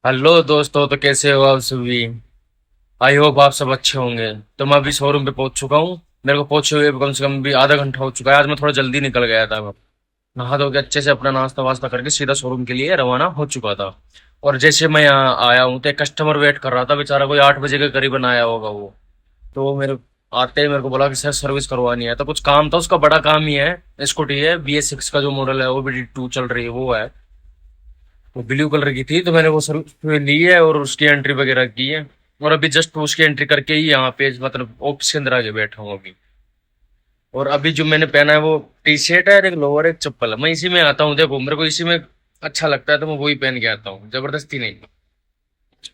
Hello दोस्तों, तो कैसे हो आप सभी। आई होप आप सब अच्छे होंगे। तो मैं अभी शोरूम पे पहुंच चुका हूँ। मेरे को पहुंचे हुए कम से कम भी आधा घंटा हो चुका है। आज मैं थोड़ा जल्दी निकल गया था। मैं नहा धो के अच्छे से अपना नाश्ता वास्ता करके सीधा शोरूम के लिए रवाना हो चुका था। और जैसे मैं यहाँ आया हूँ तो एक कस्टमर वेट कर रहा था बेचारा, कोई 8 बजे के करीबन आया होगा वो। तो वो मेरे आते ही मेरे को बोला कि सर सर्विस करवानी है। तो कुछ काम था, उसका बड़ा काम ही है। स्कूटी है BS6 का जो मॉडल है, वो BD2 चल रही है, वो है। वो ब्लू कलर की थी, तो मैंने वो सर्विस पे ली है और उसकी एंट्री वगैरह की है। और अभी जस्ट उसकी एंट्री करके ही यहाँ पे मतलब ऑफिस के अंदर आके बैठा हूँ अभी। और अभी जो मैंने पहना है वो टी शर्ट है और एक लोअर एक चप्पल है। मैं इसी में आता हूँ, देखो मेरे को इसी में अच्छा लगता है तो मैं वही पहन के आता हूँ, जबरदस्ती नहीं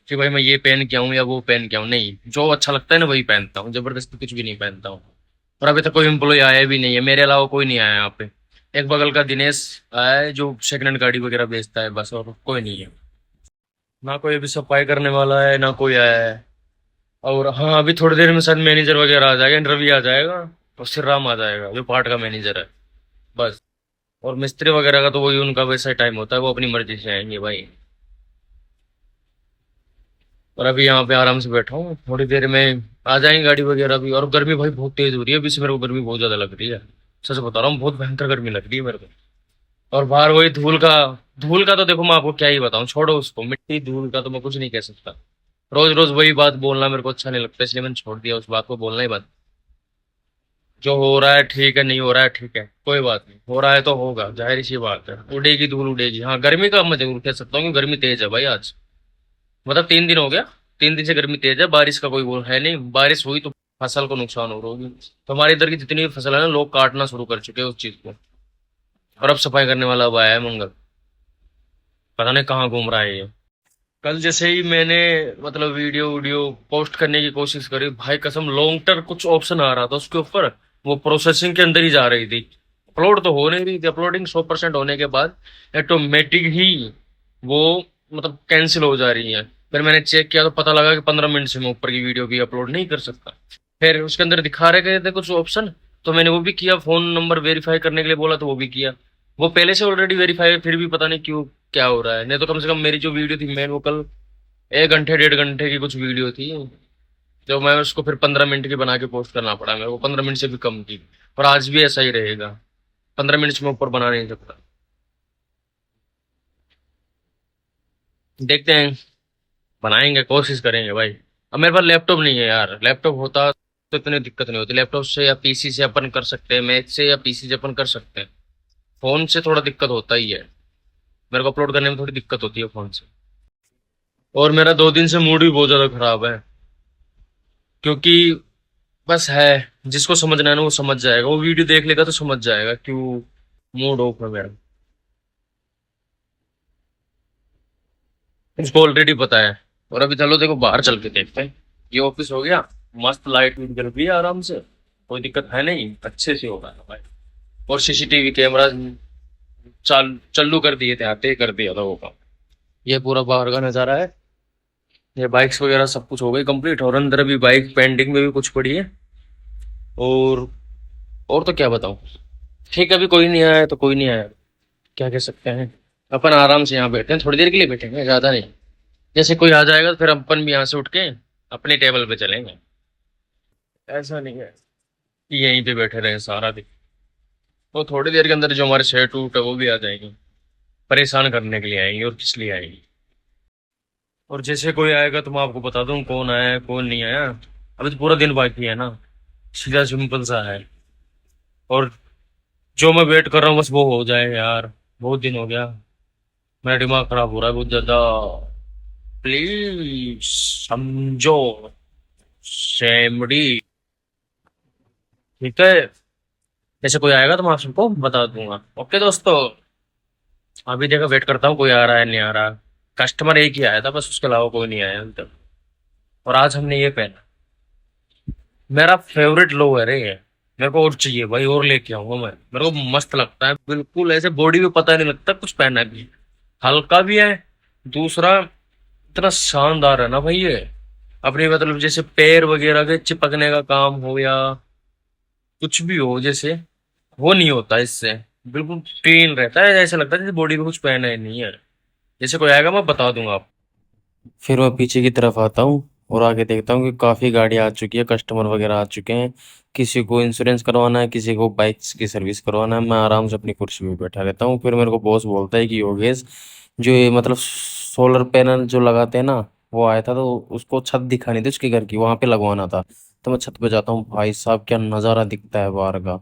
कि भाई मैं ये पहन के आऊँ या वो पहन के आऊँ। नहीं, जो अच्छा लगता है ना वही पहनता हूँ, जबरदस्ती कुछ भी नहीं पहनता हूँ। और अभी तक कोई एम्प्लॉय आया भी नहीं है, मेरे अलावा कोई नहीं आया यहाँ पे। एक बगल का दिनेश आया है जो सेकंड हैंड गाड़ी वगैरह बेचता है, बस, और कोई नहीं है। ना कोई अभी सफाई करने वाला है ना कोई आया है। और हाँ, अभी थोड़ी देर में शायद मैनेजर वगैरह आ जाएगा, रवि आ जाएगा और श्री राम आ जाएगा जो पार्ट का मैनेजर है, बस। और मिस्त्री वगैरह का तो वही उनका वैसा टाइम होता है, वो अपनी मर्जी से आएंगे भाई। और अभी यहाँ पे आराम से बैठा हूँ, थोड़ी देर में आ जाएंगे गाड़ी वगैरह भी। और गर्मी भाई बहुत तेज हो रही है अभी से, मेरे को गर्मी बहुत ज्यादा लग रही है। सच बता रहा हूँ, बहुत भयंकर गर्मी लग रही है मेरे को। और बाहर वही धूल का तो देखो मैं आपको क्या ही बताऊं, छोड़ो उसको, मिट्टी धूल का तो मैं कुछ नहीं कह सकता। रोज रोज वही बात बोलना मेरे को अच्छा नहीं लगता, इसलिए मैंने छोड़ दिया उस बात को बोलना ही बंद। जो हो रहा है ठीक है, नहीं हो रहा है ठीक है, कोई बात नहीं, हो रहा है तो होगा, जाहिर सी बात है, उड़ेगी धूल उड़ेगी। हाँ, गर्मी का मैं जरूर कह सकता हूँ कि गर्मी तेज है भाई आज। मतलब 3 दिन हो गया, 3 दिन से गर्मी तेज है। बारिश का कोई वो है नहीं, बारिश हुई तो फसल को नुकसान हो रहा होगी। तो हमारे इधर की जितनी भी फसल है ना, लोग काटना शुरू कर चुके हैं उस चीज को। और अब सफाई करने वाला अब आया है मंगल, पता नहीं कहाँ घूम रहा है ये। कल जैसे ही मैंने मतलब वीडियो वीडियो पोस्ट करने की कोशिश करी, भाई कसम लॉन्ग टर्म कुछ ऑप्शन आ रहा था उसके ऊपर, वो प्रोसेसिंग के अंदर ही जा रही थी। अपलोड तो हो नहीं रही थी, अपलोडिंग 100% होने के बाद ऑटोमेटिक ही वो मतलब कैंसिल हो जा रही है। फिर मैंने चेक किया तो पता लगा कि 15 मिनट से मैं ऊपर की वीडियो भी अपलोड नहीं कर सकता। फिर उसके अंदर दिखा रहे गए थे कुछ ऑप्शन, तो मैंने वो भी किया, फोन नंबर वेरीफाई करने के लिए बोला तो वो भी किया। वो पहले से ऑलरेडी वेरीफाई है, फिर भी पता नहीं क्यों क्या हो रहा है। नहीं तो कम से कम मेरी जो वीडियो थी मेन, वो कल 1 घंटे 1.5 घंटे की कुछ वीडियो थी, जो मैं उसको फिर 15 मिनट की बना के पोस्ट करना पड़ा मेरे को, 15 मिनट से भी कम की। और आज भी ऐसा ही रहेगा, 15 मिनट से मैं ऊपर बना नहीं सकता। देखते हैं, बनाएंगे, कोशिश करेंगे भाई। अब मेरे पास लैपटॉप नहीं है यार, लैपटॉप होता तो इतनी दिक्कत नहीं होती। लैपटॉप से या पीसी से अपन कर सकते हैं, मैच से या पीसी से अपन कर सकते हैं। फोन से थोड़ा दिक्कत होता ही है, मेरे को अपलोड करने में थोड़ी दिक्कत होती है फोन से। और मेरा 2 दिन से मूड भी बहुत ज्यादा खराब है, क्योंकि बस है, जिसको समझना है ना वो समझ जाएगा, वो वीडियो देख लेगा तो समझ जाएगा क्यों मूड ऑफ है मेरा। उसको ऑलरेडी पता है। और अभी चलो देखो बाहर चल के देखते हैं। ये ऑफिस हो गया, मस्त लाइट भी जल रही है आराम से, कोई दिक्कत है नहीं, अच्छे से होगा भाई। और सीसीटीवी कैमरा चालू कर दिए थे, आते ही कर दिया था वो काम। ये पूरा बाहर का नजारा है। ये बाइक्स वगैरह सब कुछ हो गई कंप्लीट, और अंदर अभी बाइक पेंडिंग में भी कुछ पड़ी है। और और तो क्या बताऊं। ठीक है, अभी कोई नहीं आया तो कोई नहीं आया, क्या कह सकते हैं। अपन आराम से यहाँ बैठे हैं, थोड़ी देर के लिए बैठेंगे, ज्यादा नहीं। जैसे कोई आ जाएगा तो फिर अपन भी यहाँ से उठ के अपने टेबल पे चलेंगे। ऐसा नहीं है कि यहीं पे बैठे रहे सारा दिन। वो थोड़ी देर के अंदर जो हमारे सेट उट है वो भी आ जाएंगे, परेशान करने के लिए आएंगे, और किस लिए आएंगे। और जैसे कोई आएगा तो मैं आपको बता दूं कौन आया है कौन नहीं आया। अभी तो पूरा दिन बाकी है ना, सीधा सिंपल सा है। और जो मैं वेट कर रहा हूँ बस वो हो जाए यार, बहुत दिन हो गया। मेरा दिमाग खराब हो रहा है बहुत ज्यादा, प्लीज समझो सेमडी। ठीक है, जैसे कोई आएगा तो मैं आप सबको बता दूंगा। ओके दोस्तों, अभी देखो वेट करता हूँ कोई आ रहा है नहीं आ रहा। कस्टमर एक ही आया था बस, उसके अलावा कोई नहीं आया अभी तक। और आज हमने ये पहना, मेरा फेवरेट लो है रे ये। मेरे को और चाहिए भाई, और लेके आऊंगा मैं, मेरे को मस्त लगता है, बिल्कुल ऐसे बॉडी पे पता नहीं लगता कुछ पहना भी है। हल्का भी है, दूसरा इतना शानदार है ना भाई ये। अपनी मतलब जैसे पैर वगैरह के चिपकने का काम हो या कुछ भी हो, जैसे वो नहीं होता इससे। बिल्कुल क्लीन रहता है, ऐसा लगता है जैसे बॉडी पे कुछ पहना ही नहीं है। जैसे कोई आएगा मैं बता दूंगा आप। फिर मैं पीछे की तरफ आता हूँ और आगे देखता हूँ कि काफ़ी गाड़ी आ चुकी है, कस्टमर वगैरह आ चुके हैं। किसी को इंश्योरेंस करवाना है, किसी को बाइक्स की सर्विस करवाना है। मैं आराम से अपनी कुर्सी पे बैठा रहता हूँ। फिर मेरे को बॉस बोलता है कि योगेश, जो ये मतलब सोलर पैनल जो लगाते हैं ना, वो आया था तो उसको छत दिखानी थी उसके घर की, वहां पे लगवाना था। तो मैं छत पे जाता हूँ, भाई साहब क्या नज़ारा दिखता है बाहर का।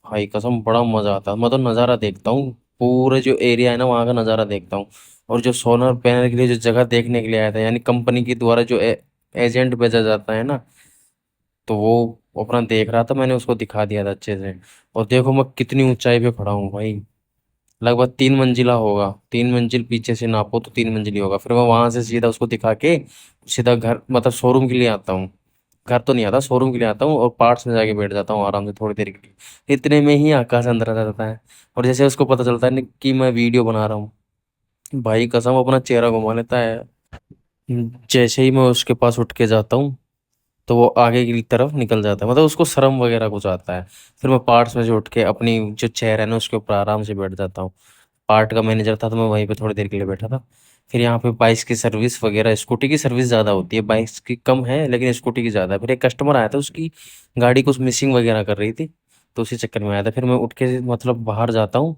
भाई कसम बड़ा मजा आता है। मैं तो नज़ारा देखता हूँ, पूरे जो एरिया है ना वहाँ का नज़ारा देखता हूँ। और जो सोलर पैनल के लिए जो जगह देखने के लिए आया था, यानी कंपनी के द्वारा जो एजेंट भेजा जाता है ना, तो वो अपना देख रहा था, मैंने उसको दिखा दिया था अच्छे से। और देखो मैं कितनी ऊंचाई पे खड़ा हूँ भाई, लगभग 3 मंजिला होगा। 3 मंजिल पीछे से नापो तो 3 मंजिल ही होगा। फिर मैं वहां से सीधा उसको दिखा के सीधा घर मतलब शोरूम के लिए आता हूँ। घर तो नहीं आता, शोरूम के लिए आता हूँ और पार्ट्स में जाके बैठ जाता हूँ आराम से थोड़ी देर के लिए। इतने में ही आकाश अंदर आ जाता है। और जैसे उसको पता चलता है ना कि मैं वीडियो बना रहा हूँ, भाई कसम अपना चेहरा घुमा लेता है। जैसे ही मैं उसके पास उठ के जाता हूँ, तो वो आगे की तरफ निकल जाता है, मतलब उसको शर्म वगैरह कुछ आता है। फिर मैं पार्ट्स में से उठ के अपनी जो चेयर है ना उसके ऊपर आराम से बैठ जाता हूँ। पार्ट का मैनेजर था तो मैं वहीं पे थोड़ी देर के लिए बैठा था। फिर यहाँ पे बाइक्स की सर्विस वगैरह, स्कूटी की सर्विस ज़्यादा होती है, बाइक्स की कम है लेकिन स्कूटी की ज़्यादा है। फिर एक कस्टमर आया था, उसकी गाड़ी कुछ मिसिंग वगैरह कर रही थी, तो उसी चक्कर में आया था। फिर मैं उठ के मतलब बाहर जाता हूँ,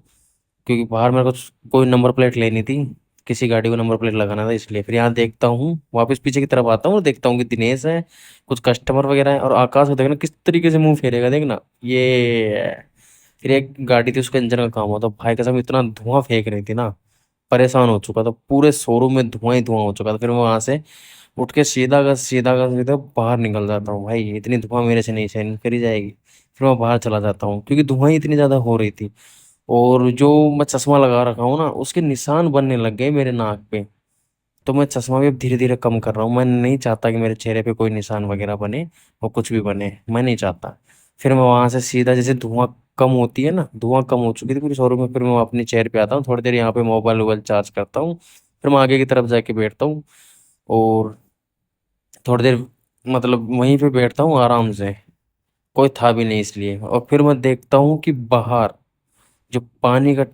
क्योंकि बाहर मेरे को कोई नंबर प्लेट लेनी थी, किसी गाड़ी को नंबर प्लेट लगाना था इसलिए। फिर यहाँ देखता हूँ, वापस पीछे की तरफ आता हूँ और देखता हूँ कि दिनेश है, कुछ कस्टमर वगैरह है। और आकाश को देखना किस तरीके से मुंह फेरेगा, देखना ये है। फिर एक गाड़ी थी, उसका इंजन का काम होता, भाई कसम इतना धुआं फेंक रही थी ना, परेशान हो चुका था, पूरे शोरूम में धुआं ही धुआं हो चुका था। फिर मैं वहां से उठ के सीधा बाहर निकल जाता हूँ। भाई इतनी धुआं मेरे से नहीं सहन करी जाएगी। फिर मैं बाहर चला जाता हूँ क्योंकि धुआं ही इतनी ज्यादा हो रही थी। और जो मैं चश्मा लगा रखा हूँ ना, उसके निशान बनने लग गए मेरे नाक पे। तो मैं चश्मा भी अब धीरे धीरे कम कर रहा हूँ। मैं नहीं चाहता कि मेरे चेहरे पे कोई निशान वगैरह बने और कुछ भी बने, मैं नहीं चाहता। फिर मैं वहां से सीधा, जैसे धुआं कम होती है ना, धुआं कम हो चुकी थी पूरी शोरूम में, फिर मैं अपनी चेयर पे आता हूँ, थोड़ी देर यहाँ पे मोबाइल वोबाइल चार्ज करता हूँ। फिर मैं आगे की तरफ जाके बैठता हूँ और थोड़ी देर मतलब वहीं पे बैठता हूँ आराम से। कोई था भी नहीं इसलिए। और फिर मैं देखता हूँ कि बाहर जो पानी का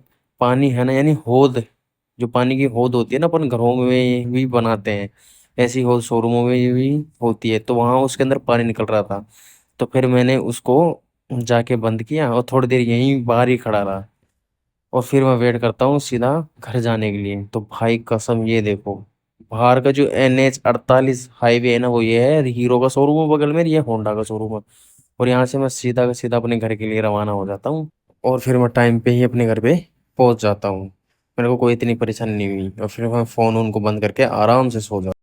पानी है ना, यानी हौद, जो पानी की हौद होती है ना, अपन घरों में भी बनाते हैं, ऐसी हौद शोरूमों में भी होती है। तो वहां उसके अंदर पानी निकल रहा था, तो फिर मैंने उसको जाके बंद किया और थोड़ी देर यहीं बाहर ही खड़ा रहा। और फिर मैं वेट करता हूँ सीधा घर जाने के लिए। तो भाई कसम ये देखो, बाहर का जो NH 48 हाईवे है ना, वो ये है, हीरो का शोरूम है बगल में, ये होंडा का शोरूम है। और यहाँ से मैं सीधा का सीधा अपने घर के लिए रवाना हो जाता हूँ। और फिर मैं टाइम पे ही अपने घर पे पहुंच जाता हूँ। मेरे को कोई इतनी परेशानी नहीं हुई। और फिर मैं फ़ोन उनको बंद करके आराम से सो जाता हूँ।